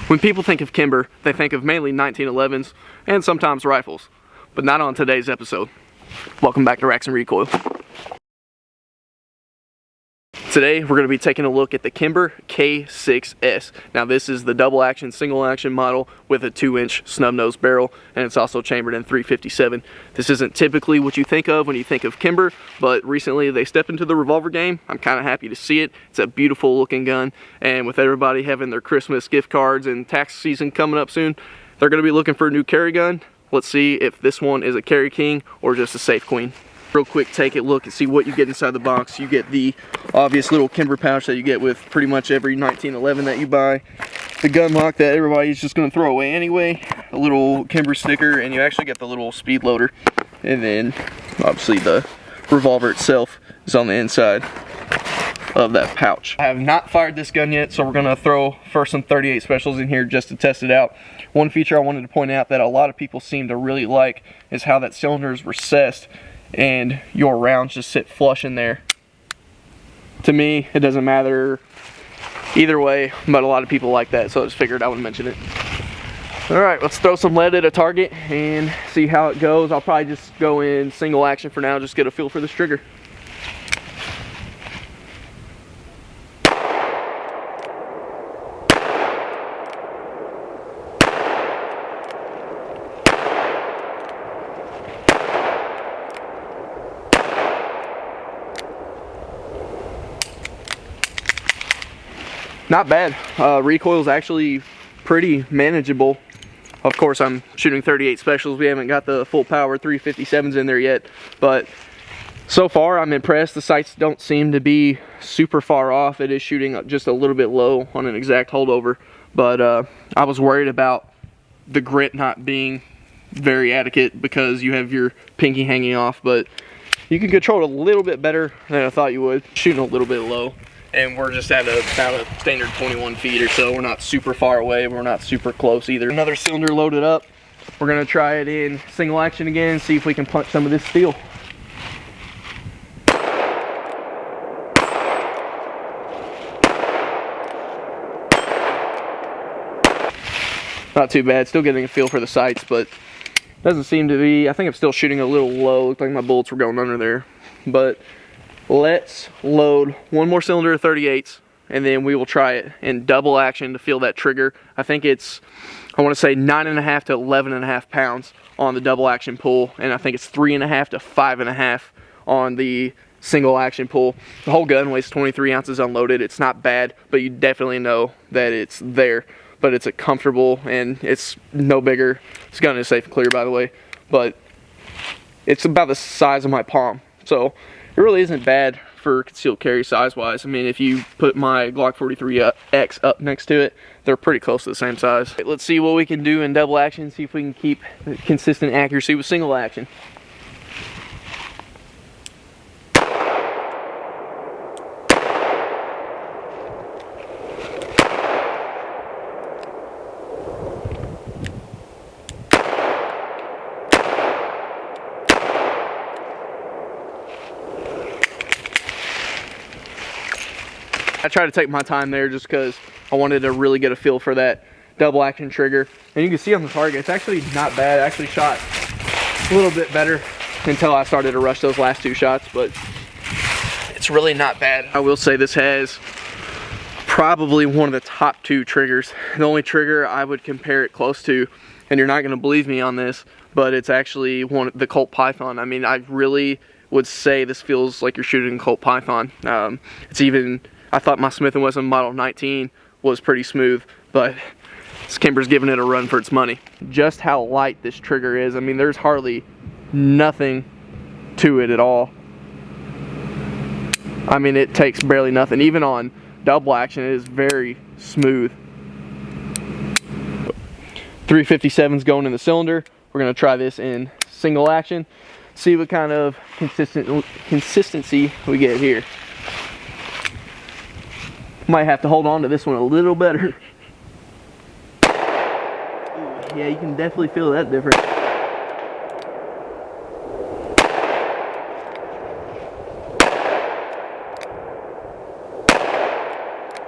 When people think of Kimber, they think of mainly 1911s and sometimes rifles, but not on today's episode. Welcome back to RacksNRecoil. Today we're going to be taking a look at the Kimber K6s. Now this is the double action, single action model with a 2-inch snub nose barrel, and it's also chambered in .357. This isn't typically what you think of when you think of Kimber, but recently they stepped into the revolver game. I'm kind of happy to see it. It's a beautiful looking gun, and with everybody having their Christmas gift cards and tax season coming up soon, they're going to be looking for a new carry gun. Let's see if this one is a carry king or just a safe queen. Real quick, take a look and see what you get inside the box. You get the obvious little Kimber pouch that you get with pretty much every 1911 that you buy. The gun lock that everybody's just going to throw away anyway. A little Kimber sticker, and you actually get the little speed loader. And then, obviously, the revolver itself is on the inside of that pouch. I have not fired this gun yet, so we're going to throw first some 38 specials in here just to test it out. One feature I wanted to point out that a lot of people seem to really like is how that cylinder is recessed and your rounds just sit flush in there. To me, it doesn't matter either way, but a lot of people like that, so I just figured I would mention it. Alright, let's throw some lead at a target and see how it goes. I'll probably just go in single action for now, just get a feel for this trigger. Not bad. Recoil is actually pretty manageable. Of course, I'm shooting 38 specials. We haven't got the full power 357s in there yet, but so far I'm impressed. The sights don't seem to be super far off. It is shooting just a little bit low on an exact holdover, but I was worried about the grit not being very adequate because you have your pinky hanging off, but you can control it a little bit better than I thought you would. Shooting a little bit low. And we're just at about a standard 21 feet or so. We're not super far away. We're not super close either. Another cylinder loaded up. We're going to try it in single action again and see if we can punch some of this steel. Not too bad. Still getting a feel for the sights, but doesn't seem to be. I think I'm still shooting a little low. Looks like my bullets were going under there. But let's load one more cylinder of 38s, and then we will try it in double action to feel that trigger. I think it's, I want to say 9.5 to 11.5 pounds on the double action pull, and I think it's 3.5 to 5.5 on the single action pull. The whole gun weighs 23 ounces unloaded. It's not bad, but you definitely know that it's there. But it's a comfortable, and it's no bigger. This gun is safe and clear, by the way, but it's about the size of my palm. So it really isn't bad for concealed carry size-wise. I mean, if you put my Glock 43X up next to it, they're pretty close to the same size. Let's see what we can do in double action, see if we can keep consistent accuracy with single action. I try to take my time there just because I wanted to really get a feel for that double action trigger. And you can see on the target, it's actually not bad. I actually shot a little bit better until I started to rush those last two shots, but it's really not bad. I will say this has probably one of the top 2 triggers. The only trigger I would compare it close to, and you're not going to believe me on this, but it's actually the Colt Python. I mean, I really would say this feels like you're shooting Colt Python. It's even, I thought my Smith & Wesson Model 19 was pretty smooth, but Kimber's giving it a run for its money. Just how light this trigger is. I mean, there's hardly nothing to it at all. I mean, it takes barely nothing. Even on double action, it is very smooth. 357's going in the cylinder. We're going to try this in single action. See what kind of consistency we get here. Might have to hold on to this one a little better. Yeah, you can definitely feel that difference.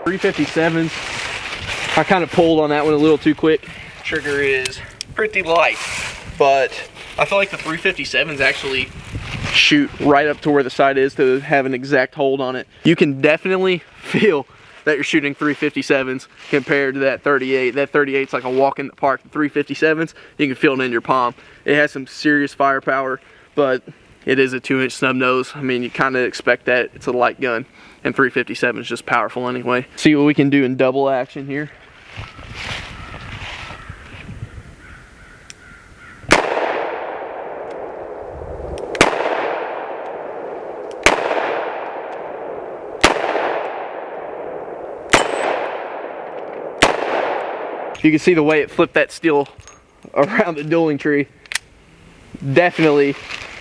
357s I kind of pulled on that one a little too quick. Trigger is pretty light, but I feel like the 357s actually shoot right up to where the sight is to have an exact hold on it. You can definitely feel that you're shooting 357s compared to that 38. That 38's like a walk in the park. The 357s, you can feel it in your palm. It has some serious firepower, but it is a 2-inch snub nose. I mean, you kind of expect that. It's a light gun, and 357 is just powerful anyway. See what we can do in double action here. You can see the way it flipped that steel around the dueling tree. Definitely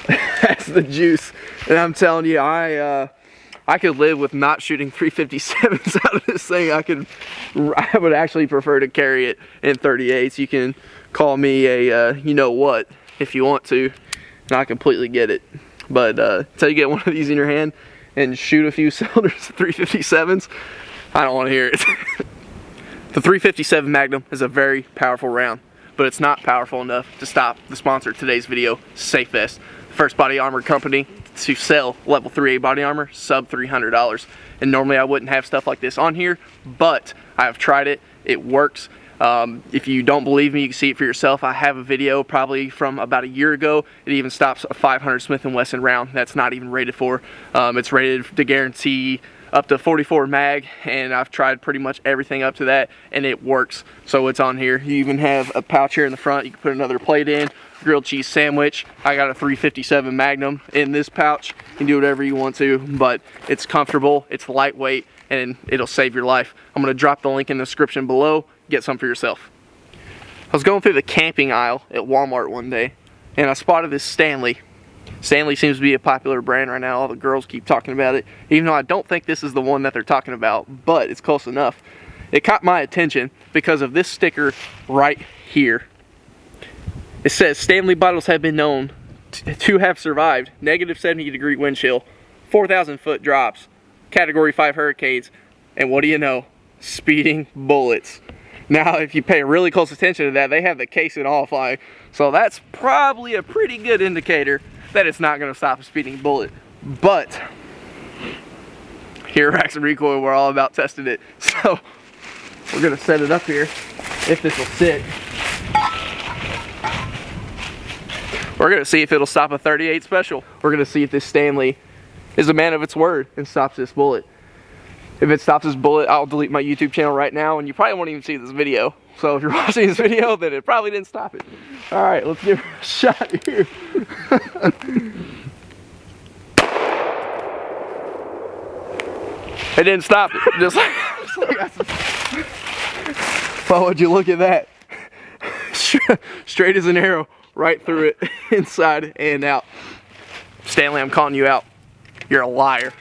has the juice. And I'm telling you, I could live with not shooting 357s out of this thing. I would actually prefer to carry it in 38s. You can call me a you know what if you want to, and I completely get it. But until you get one of these in your hand and shoot a few cylinders of 357s, I don't want to hear it. The 357 Magnum is a very powerful round, but it's not powerful enough to stop the sponsor of today's video, SAFEVEST, the first body armor company to sell level 3A body armor sub $300. And normally I wouldn't have stuff like this on here, but I have tried it. It works. If you don't believe me, you can see it for yourself. I have a video probably from about a year ago. It even stops a 500 Smith & Wesson round that's not even rated for. It's rated to guarantee up to 44 mag, and I've tried pretty much everything up to that, and it works. So it's on here. You even have a pouch here in the front. You can put another plate in, grilled cheese sandwich. I got a 357 Magnum in this pouch. You can do whatever you want to, but it's comfortable, it's lightweight, and it'll save your life. I'm gonna drop the link in the description below. Get some for yourself. I was going through the camping aisle at Walmart one day, and I spotted this Stanley. Stanley seems to be a popular brand right now. All the girls keep talking about it, even though I don't think this is the one that they're talking about, but it's close enough. It caught my attention because of this sticker right here. It says, Stanley bottles have been known to have survived negative 70-degree wind chill, 4,000 foot drops, category 5 hurricanes, and what do you know? Speeding bullets. Now, if you pay really close attention to that, they have the case and all flying. So that's probably a pretty good indicator that it's not going to stop a speeding bullet. But here at RacksNRecoil, we're all about testing it. So we're going to set it up here, if this will sit. We're going to see if it'll stop a 38 special. We're going to see if this Stanley is a man of its word and stops this bullet. If it stops this bullet, I'll delete my YouTube channel right now, and you probably won't even see this video. So if you're watching this video, then it probably didn't stop it. All right, let's give it a shot here. It didn't stop it. Just like well, would you look at that? Straight as an arrow, right through it, inside and out. Stanley, I'm calling you out. You're a liar.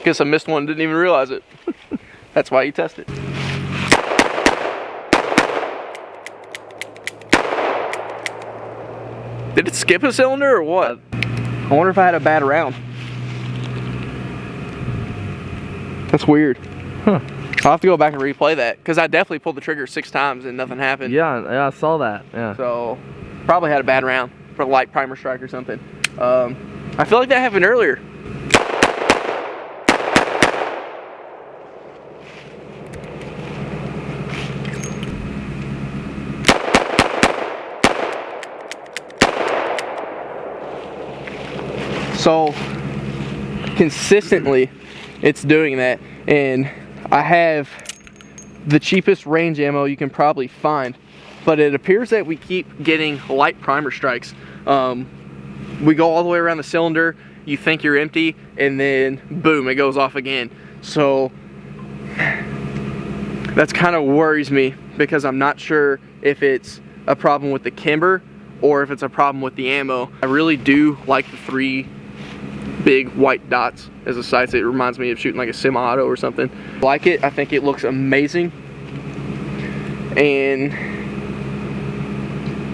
Guess I missed one, didn't even realize it. That's why you test it. Did it skip a cylinder or what? I wonder if I had a bad round. That's weird. Huh. I'll have to go back and replay that, because I definitely pulled the trigger 6 times and nothing happened. Yeah, I saw that. Yeah. So probably had a bad round for a light primer strike or something. I feel like that happened earlier. So consistently it's doing that, and I have the cheapest range ammo you can probably find, but it appears that we keep getting light primer strikes. We go all the way around the cylinder, you think you're empty, and then boom, it goes off again. So that's kind of worries me, because I'm not sure if it's a problem with the Kimber or if it's a problem with the ammo. I really do like the 3 big white dots as a sights. It reminds me of shooting like a semi-auto or something. I like it. I think it looks amazing, and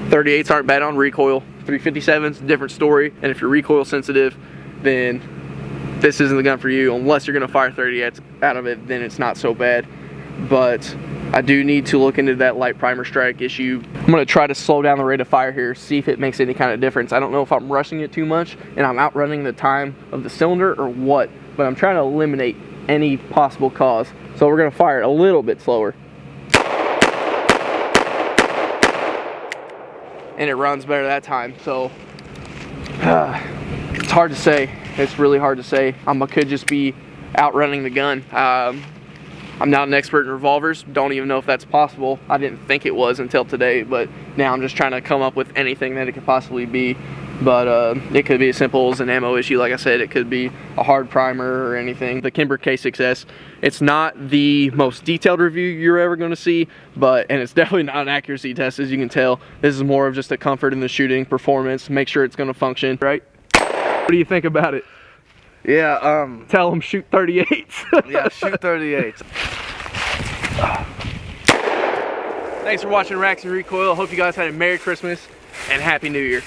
38s aren't bad on recoil. 357s, different story. And if you're recoil sensitive, then this isn't the gun for you. Unless you're gonna fire 38s out of it, then it's not so bad. But I do need to look into that light primer strike issue. I'm gonna try to slow down the rate of fire here, see if it makes any kind of difference. I don't know if I'm rushing it too much and I'm outrunning the time of the cylinder or what, but I'm trying to eliminate any possible cause. So we're gonna fire it a little bit slower. And it runs better that time. So it's hard to say. It's really hard to say. I could just be outrunning the gun. I'm not an expert in revolvers. Don't even know if that's possible. I didn't think it was until today, but now I'm just trying to come up with anything that it could possibly be. But it could be as simple as an ammo issue. Like I said, it could be a hard primer or anything. The Kimber K6s, it's not the most detailed review you're ever going to see, and it's definitely not an accuracy test, as you can tell. This is more of just a comfort in the shooting, performance, make sure it's going to function, right? What do you think about it? Yeah, tell them shoot 38s. Yeah, shoot 38s. Thanks for watching RacksNRecoil. I hope you guys had a Merry Christmas and Happy New Year.